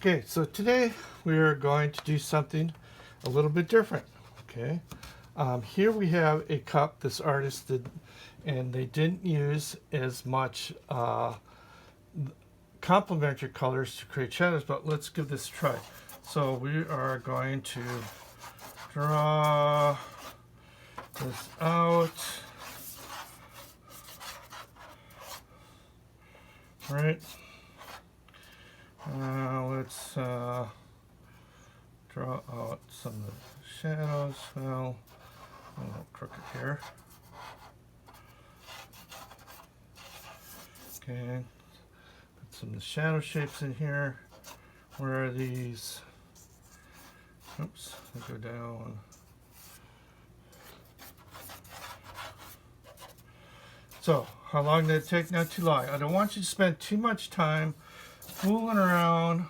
Okay, so today we are going to do something a little bit different. Okay, here we have a cup this artist did, and they didn't use as much complementary colors to create shadows, but let's give this a try. So we are going to draw this out. Right. Let's draw out some of the shadows. Well, a little crooked here. Okay. Put some of the shadow shapes in here. Where are these? Oops, they go down. So, how long did it take? Not too long. I don't want you to spend too much time fooling around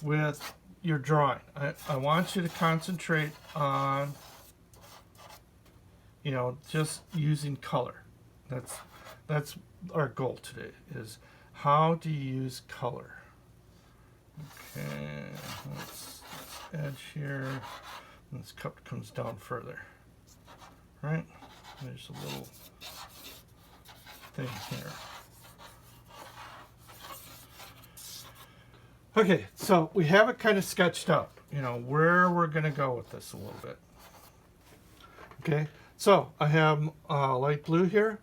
with your drawing. I want you to concentrate on, just using color. That's our goal today, is how to use color. Okay, let's edge here. And this cup comes down further. Right? There's a little thing here. Okay, so we have it kind of sketched out, where we're going to go with this a little bit. Okay, so I have light blue here,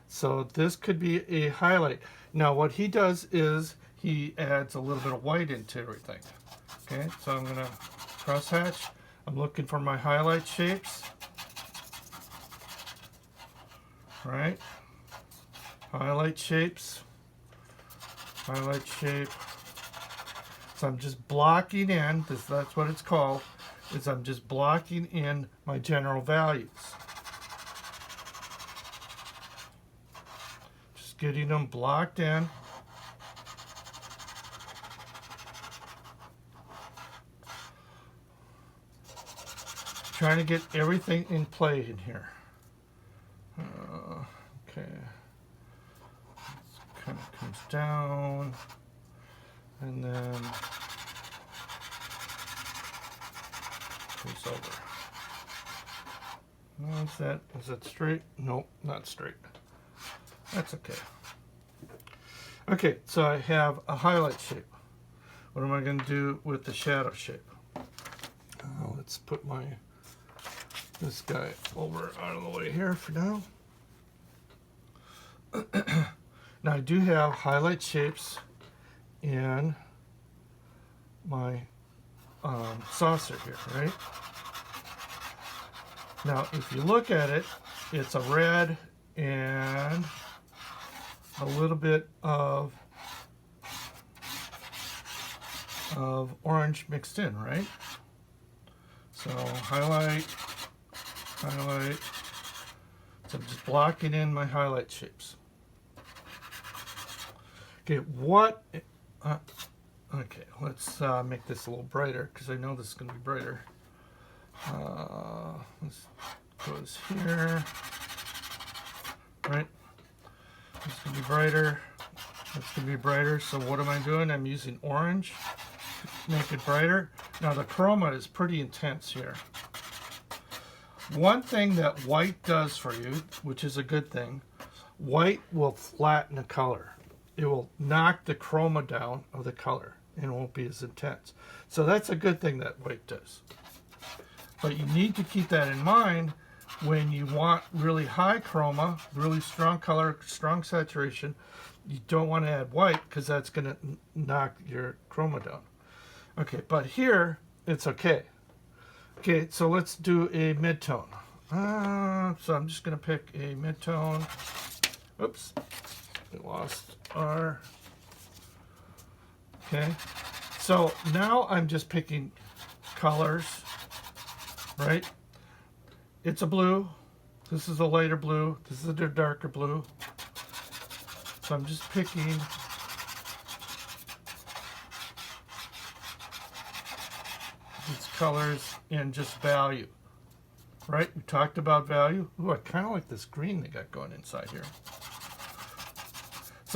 so this could be a highlight. Now what he does is he adds a little bit of white into everything. Okay, so I'm going to cross hatch. I'm looking for my highlight shapes. Right? Highlight shapes. Highlight shape. So I'm just blocking in, that's what it's called, is I'm just blocking in my general values. Just getting them blocked in. Trying to get everything in play in here. Okay. This kind of comes down. And then goes over. Is that straight? Nope, not straight. That's okay. Okay, so I have a highlight shape. What am I going to do with the shadow shape? Let's put this guy over out of the way here for now. Now I do have highlight shapes in my saucer here, right? Now, if you look at it, it's a red and a little bit of orange mixed in, right? So highlight. So I'm just blocking in my highlight shapes. Okay, okay, let's make this a little brighter, because I know this is going to be brighter. This goes here. Right? This is going to be brighter. That's going to be brighter. So what am I doing? I'm using orange to make it brighter. Now the chroma is pretty intense here. One thing that white does for you, which is a good thing, white will flatten the color. It will knock the chroma down of the color and it won't be as intense. So that's a good thing that white does. But you need to keep that in mind when you want really high chroma, really strong color, strong saturation. You don't want to add white because that's going to knock your chroma down. Okay, but here it's okay. Okay, so let's do a midtone. So I'm just going to pick a midtone. Oops, we lost our. Okay, so now I'm just picking colors, right? It's a blue. This is a lighter blue. This is a darker blue. So I'm just picking these colors in just value, right? We talked about value. Ooh, I kind of like this green they got going inside here.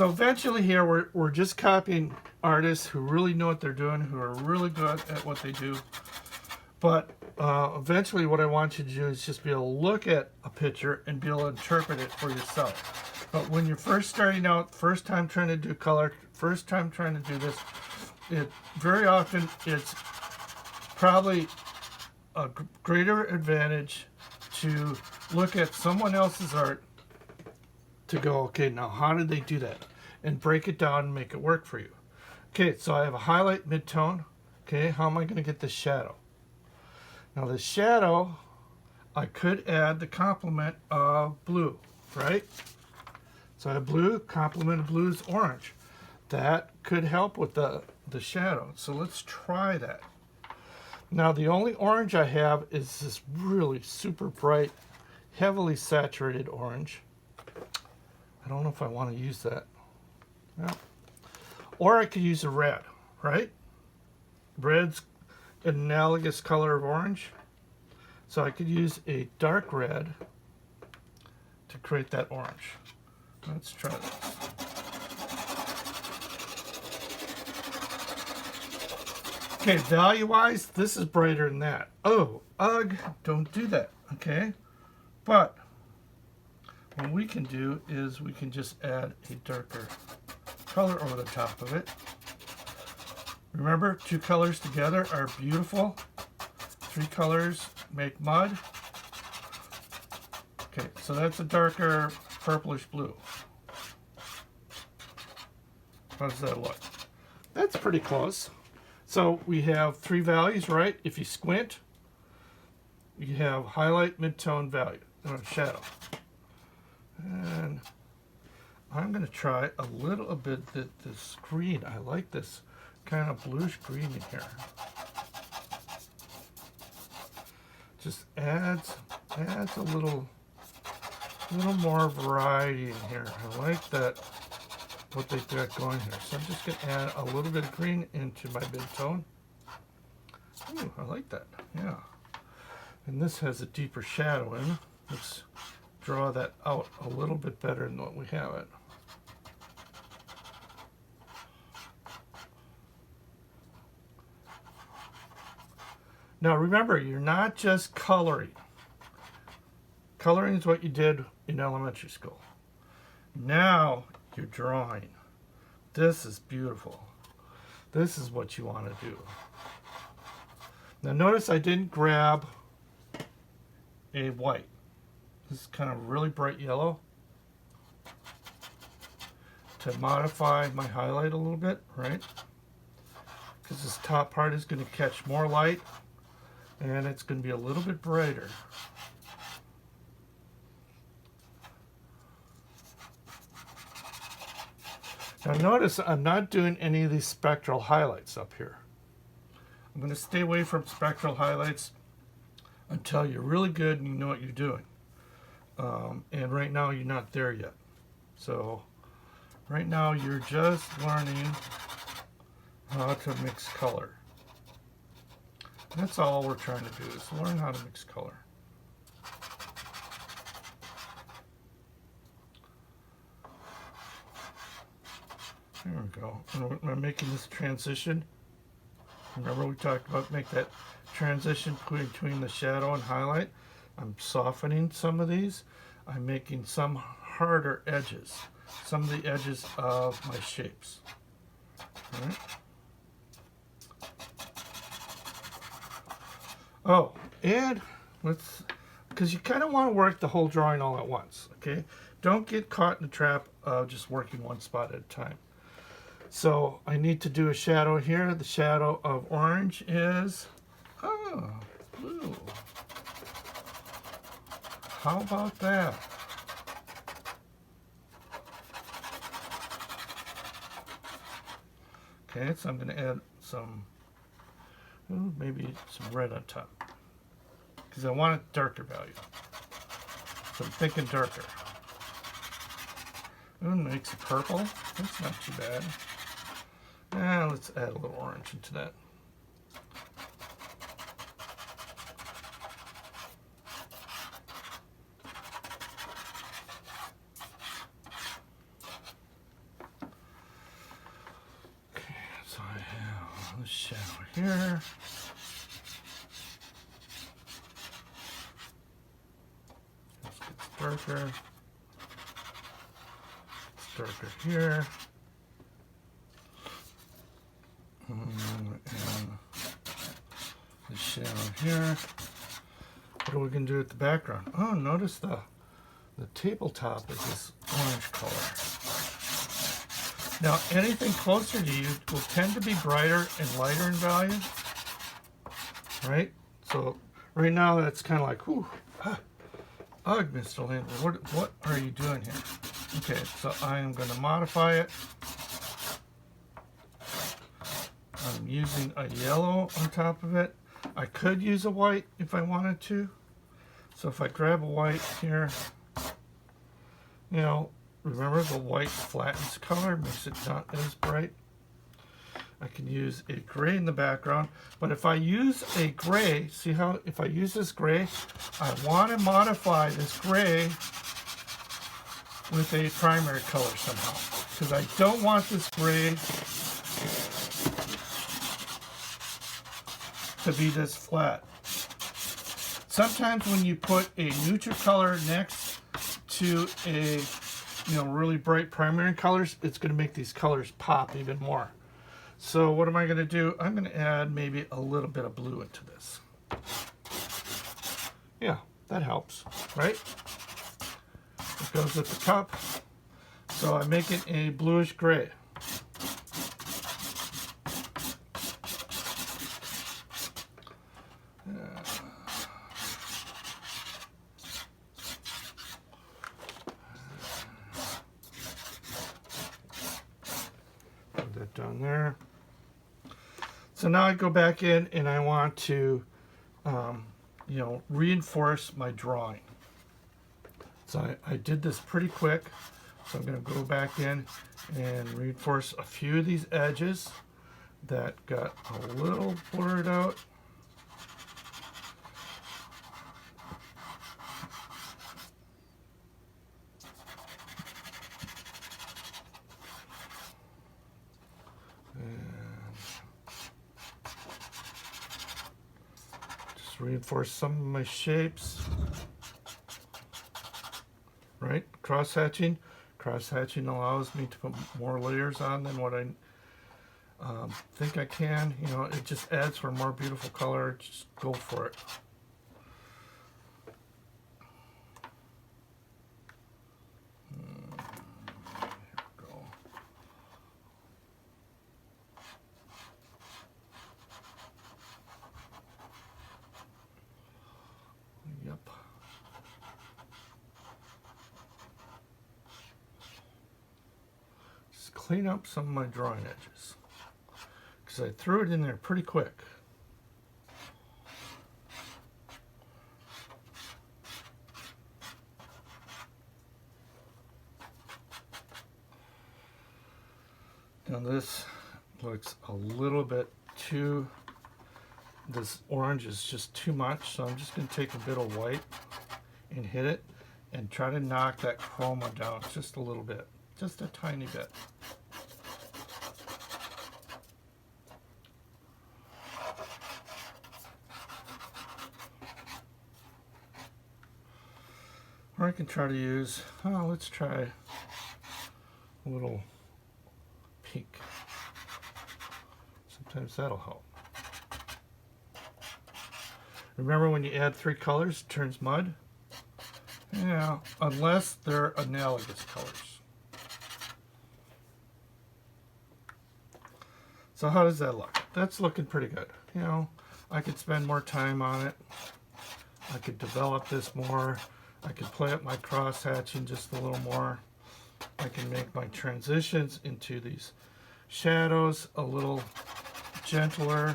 So So eventually here we're just copying artists who really know what they're doing, who are really good at what they do. But eventually what I want you to do is just be able to look at a picture and be able to interpret it for yourself. But when you're first starting out, first time trying to do color, first time trying to do this, very often it's probably a greater advantage to look at someone else's art to go, okay, now how did they do that? And break it down and make it work for you. Okay, so I have a highlight, mid-tone. Okay, how am I going to get the shadow? Now the shadow, I could add the complement of blue, right? So I have blue, complement of blue is orange. That could help with the shadow. So let's try that. Now the only orange I have is this really super bright, heavily saturated orange. I don't know if I want to use that. Yeah. Or I could use a red, right? Red's an analogous color of orange. So I could use a dark red to create that orange. Let's try this. Okay, value-wise, this is brighter than that. Oh, ugh, don't do that, okay? But what we can do is we can just add a darker color over the top of it. Remember, 2 colors together are beautiful. 3 colors make mud. Okay, so that's a darker purplish blue. How does that look? That's pretty close. So we have 3 values, right? If you squint, you have highlight, mid-tone, value, shadow. And I'm going to try a little bit this green. I like this kind of bluish green in here. Just adds a little more variety in here. I like that, what they've got going here. So I'm just going to add a little bit of green into my mid-tone. Ooh, I like that, yeah. And this has a deeper shadow in. Let's draw that out a little bit better than what we have it. Now remember, you're not just coloring. Coloring is what you did in elementary school. Now you're drawing. This is beautiful. This is what you want to do. Now notice I didn't grab a white. This is kind of really bright yellow to modify my highlight a little bit, right? Because this top part is going to catch more light and it's going to be a little bit brighter. Now notice I'm not doing any of these spectral highlights up here. I'm going to stay away from spectral highlights until you're really good and you know what you're doing. And right now you're not there yet. So right now you're just learning how to mix color. That's all we're trying to do, is learn how to mix color. There we go. And I'm making this transition. Remember we talked about make that transition between the shadow and highlight. I'm softening some of these. I'm making some harder edges. Some of the edges of my shapes. All right. Oh, and let's, because you kind of want to work the whole drawing all at once, okay? Don't get caught in the trap of just working one spot at a time. So I need to do a shadow here. The shadow of orange is, blue. How about that? Okay, so I'm going to add some, maybe some red on top, because I want a darker value. So I'm thinking darker. Make some purple. That's not too bad. Let's add a little orange into that. the shadow here. This gets darker. It's darker here. And the shadow here. What are we going to do with the background? Oh, notice the tabletop is this orange color. Now, anything closer to you will tend to be brighter and lighter in value, right? So right now that's kind of like, whew, ugh, Mr. Landry, what are you doing here? Okay, so I am going to modify it. I'm using a yellow on top of it. I could use a white if I wanted to. So if I grab a white here, you know, remember the white flattens color, makes it not as bright. I can use a gray in the background, but if I use a gray, see how if I use this gray, I want to modify this gray with a primary color somehow, because I don't want this gray to be this flat. Sometimes when you put a neutral color next to a, you know, really bright primary colors, it's going to make these colors pop even more. So what am I going to do? I'm going to add maybe a little bit of blue into this. Yeah, that helps, right? It goes with the cup. So I make it a bluish gray. Put that down there. So now I go back in and I want to, you know, reinforce my drawing. So I did this pretty quick. So I'm going to go back in and reinforce a few of these edges that got a little blurred out. Reinforce some of my shapes, right? Cross-hatching allows me to put more layers on than what I think I can. You know, it just adds for a more beautiful color. Just go for it. Clean up some of my drawing edges because I threw it in there pretty quick. Now this looks a little bit too, this orange is just too much, so I'm just going to take a bit of white and hit it and try to knock that chroma down just a little bit, just a tiny bit. Or I can try to use, oh, let's try a little pink. Sometimes that'll help. Remember when you add 3 colors, it turns mud? Yeah, unless they're analogous colors. So how does that look? That's looking pretty good. You know, I could spend more time on it. I could develop this more. I can play up my cross-hatching just a little more. I can make my transitions into these shadows a little gentler.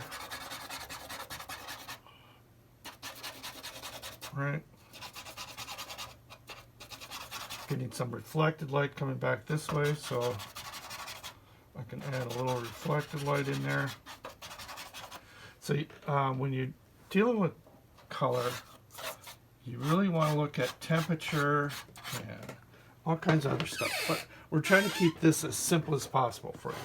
Right? Getting some reflected light coming back this way, so I can add a little reflected light in there. So when you're dealing with color, you really want to look at temperature and all kinds of other stuff. But we're trying to keep this as simple as possible for you.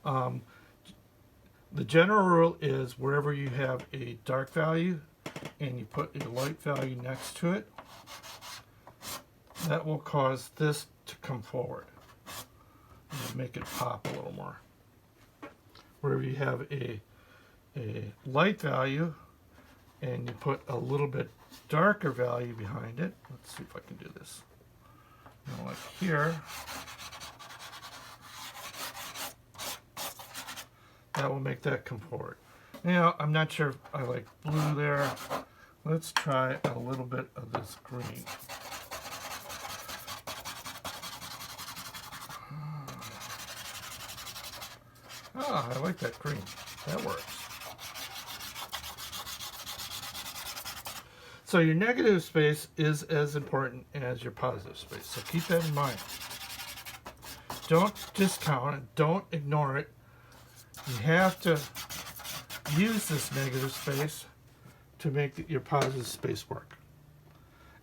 The general rule is wherever you have a dark value and you put a light value next to it, that will cause this to come forward and make it pop a little more. Wherever you have a light value and you put a little bit darker value behind it, let's see if I can do this. Now, like here, that will make that come forward. Now, I'm not sure if I like blue there. Let's try a little bit of this green. Ah, I like that green. That works. So your negative space is as important as your positive space. So keep that in mind. Don't discount it. Don't ignore it. You have to use this negative space to make your positive space work.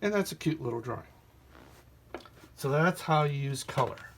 And that's a cute little drawing. So that's how you use color.